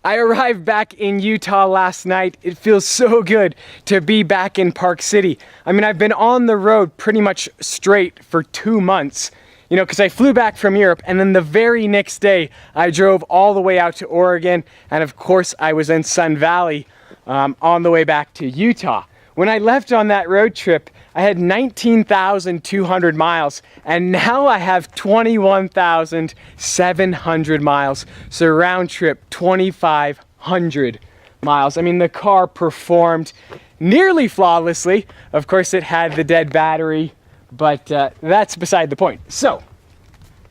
I arrived back in Utah last night. It feels so good to be back in Park City. I mean, I've been on the road pretty much straight for 2 months, you know, because I flew back from Europe and then the very next day I drove all the way out to Oregon, and of course I was in Sun Valley on the way back to Utah. When I left on that road trip, I had 19,200 miles, and now I have 21,700 miles. So round trip, 2,500 miles. I mean, the car performed nearly flawlessly. Of course, it had the dead battery, but that's beside the point. So,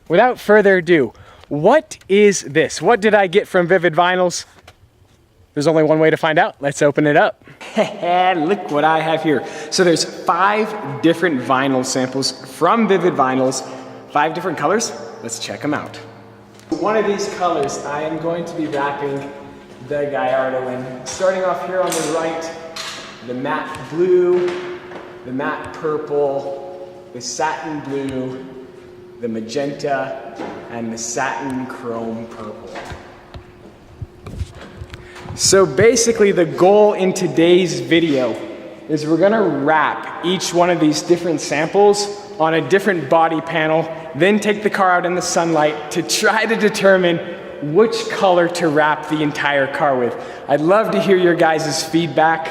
without further ado, what is this? What did I get from Vivid Vinyls? There's only one way to find out. Let's open it up. Look what I have here. So there's 5 different vinyl samples from Vivid Vinyls, 5 different colors. Let's check them out. One of these colors I am going to be wrapping the Gallardo in. Starting off here on the right, the matte blue, the matte purple, the satin blue, the magenta, and the satin chrome purple. So basically the goal in today's video is we're gonna wrap each one of these different samples on a different body panel, then take the car out in the sunlight to try to determine which color to wrap the entire car with. I'd love to hear your guys' feedback.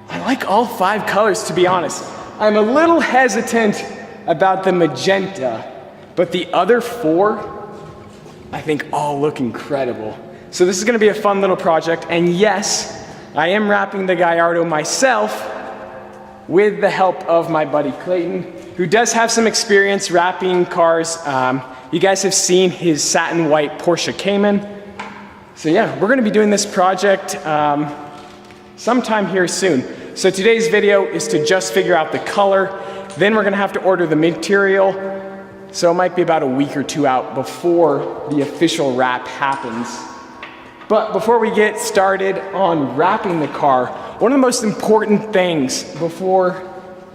I like all 5 colors, to be honest. I'm a little hesitant about the magenta, but the other 4, I think all look incredible. So this is gonna be a fun little project, and yes, I am wrapping the Gallardo myself with the help of my buddy Clayton, who does have some experience wrapping cars. You guys have seen his satin white Porsche Cayman. So yeah, we're gonna be doing this project sometime here soon. So today's video is to just figure out the color, then we're gonna have to order the material, so it might be about a week or 2 out before the official wrap happens. But before we get started on wrapping the car, one of the most important things before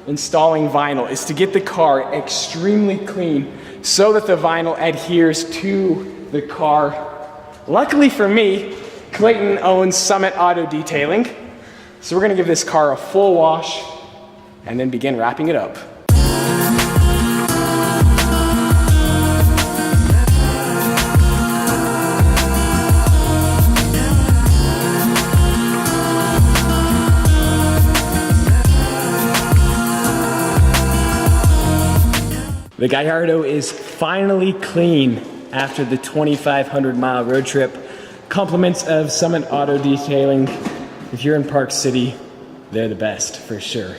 installing vinyl is to get the car extremely clean so that the vinyl adheres to the car. Luckily for me, Clayton owns Summit Auto Detailing, so we're gonna give this car a full wash and then begin wrapping it up. The Gallardo is finally clean after the 2,500 mile road trip. Compliments of Summit Auto Detailing. If you're in Park City, they're the best for sure.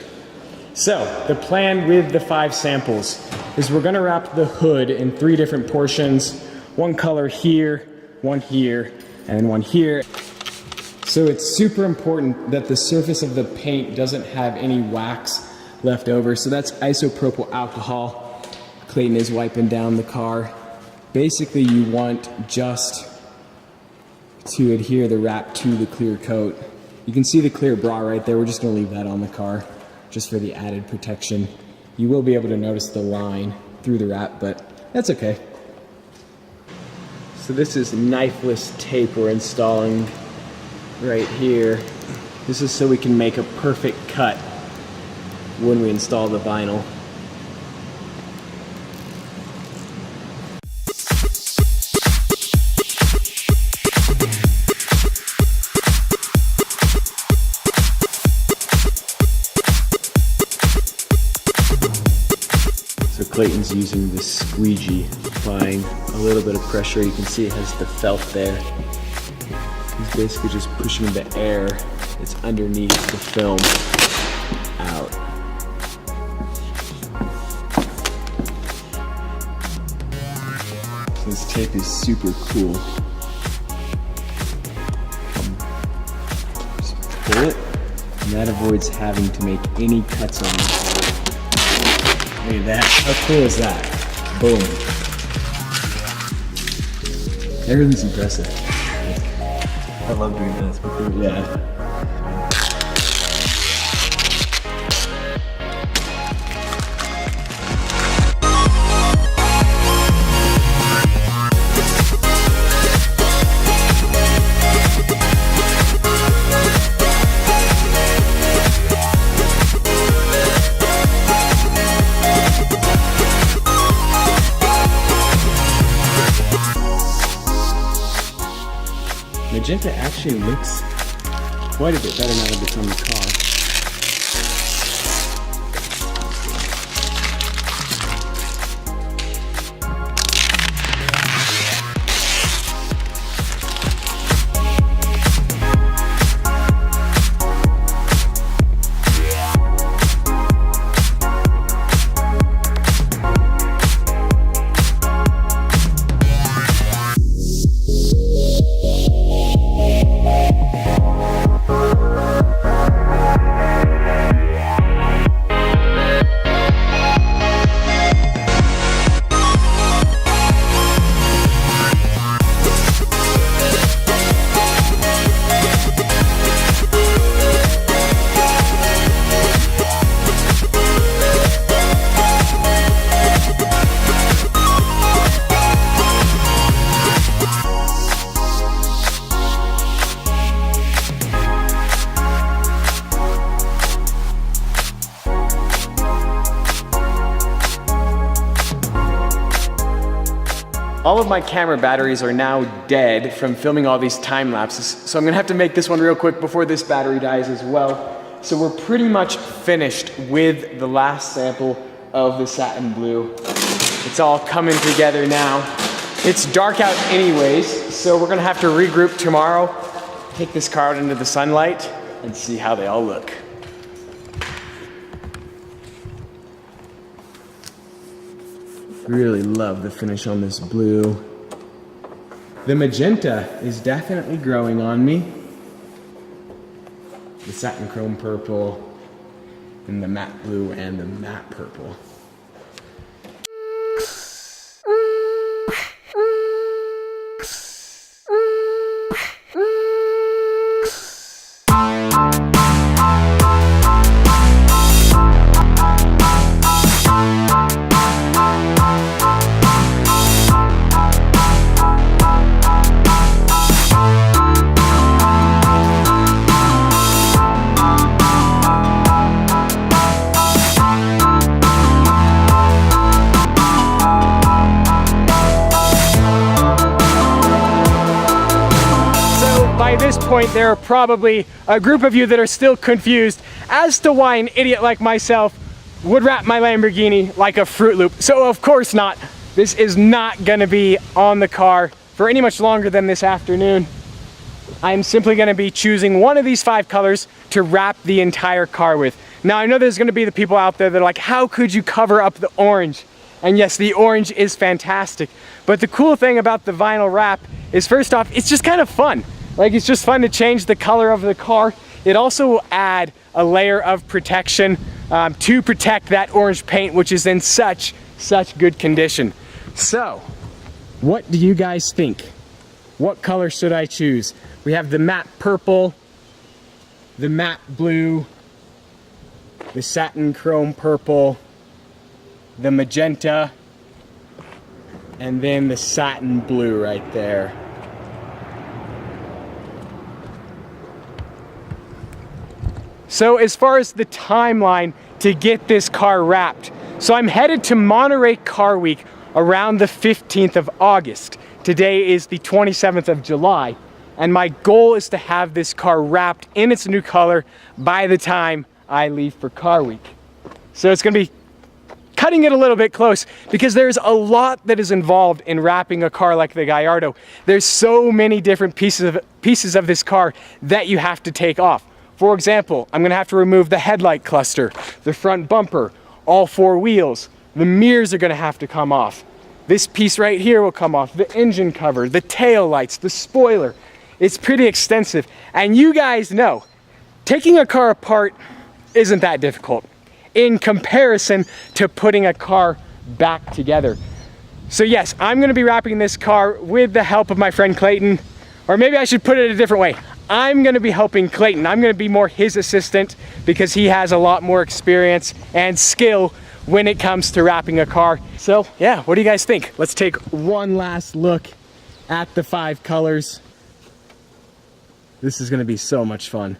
So the plan with the 5 samples is we're gonna wrap the hood in 3 different portions. One color here, one here, and one here. So it's super important that the surface of the paint doesn't have any wax left over. So that's isopropyl alcohol. Clayton is wiping down the car. Basically, you want just to adhere the wrap to the clear coat. You can see the clear bra right there. We're just gonna leave that on the car just for the added protection. You will be able to notice the line through the wrap, but that's okay. So this is knifeless tape we're installing right here. This is so we can make a perfect cut when we install the vinyl. Clayton's using this squeegee, applying a little bit of pressure. You can see it has the felt there. He's basically just pushing the air that's underneath the film out. So this tape is super cool. Just pull it, and that avoids having to make any cuts on the car. Look at that. How cool is that? Boom. Everything's impressive. I love doing this. Yeah. Magenta actually looks quite a bit better now that it's on the car. All of my camera batteries are now dead from filming all these time lapses, so I'm gonna have to make this one real quick before this battery dies as well. So we're pretty much finished with the last sample of the satin blue. It's all coming together now. It's dark out anyways, so we're gonna have to regroup tomorrow, take this car out into the sunlight, and see how they all look. Really love the finish on this blue. The magenta is definitely growing on me. The satin chrome purple, and the matte blue and the matte purple. By this point, there are probably a group of you that are still confused as to why an idiot like myself would wrap my Lamborghini like a Fruit Loop. So of course not. This is not gonna be on the car for any much longer than this afternoon. I'm simply gonna be choosing one of these 5 colors to wrap the entire car with. Now I know there's gonna be the people out there that are like, how could you cover up the orange? And yes, the orange is fantastic. But the cool thing about the vinyl wrap is, first off, it's just kind of fun. Like, it's just fun to change the color of the car. It also will add a layer of protection to protect that orange paint, which is in such good condition. So, what do you guys think? What color should I choose? We have the matte purple, the matte blue, the satin chrome purple, the magenta, and then the satin blue right there. So as far as the timeline to get this car wrapped, so I'm headed to Monterey Car Week around the 15th of August. Today is the 27th of July, and my goal is to have this car wrapped in its new color by the time I leave for Car Week. So it's gonna be cutting it a little bit close because there's a lot that is involved in wrapping a car like the Gallardo. There's so many different pieces of this car that you have to take off. For example, I'm gonna have to remove the headlight cluster, the front bumper, all 4 wheels. The mirrors are gonna have to come off. This piece right here will come off, the engine cover, the tail lights, the spoiler. It's pretty extensive. And you guys know, taking a car apart isn't that difficult in comparison to putting a car back together. So yes, I'm gonna be wrapping this car with the help of my friend Clayton, or maybe I should put it a different way. I'm gonna be helping Clayton. I'm gonna be more his assistant because he has a lot more experience and skill when it comes to wrapping a car. So yeah, what do you guys think? Let's take one last look at the 5 colors. This is gonna be so much fun.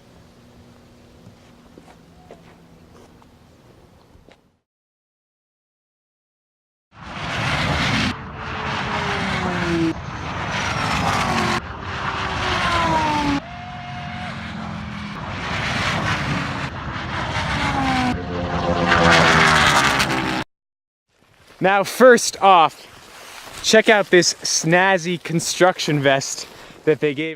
Now, first off, check out this snazzy construction vest that they gave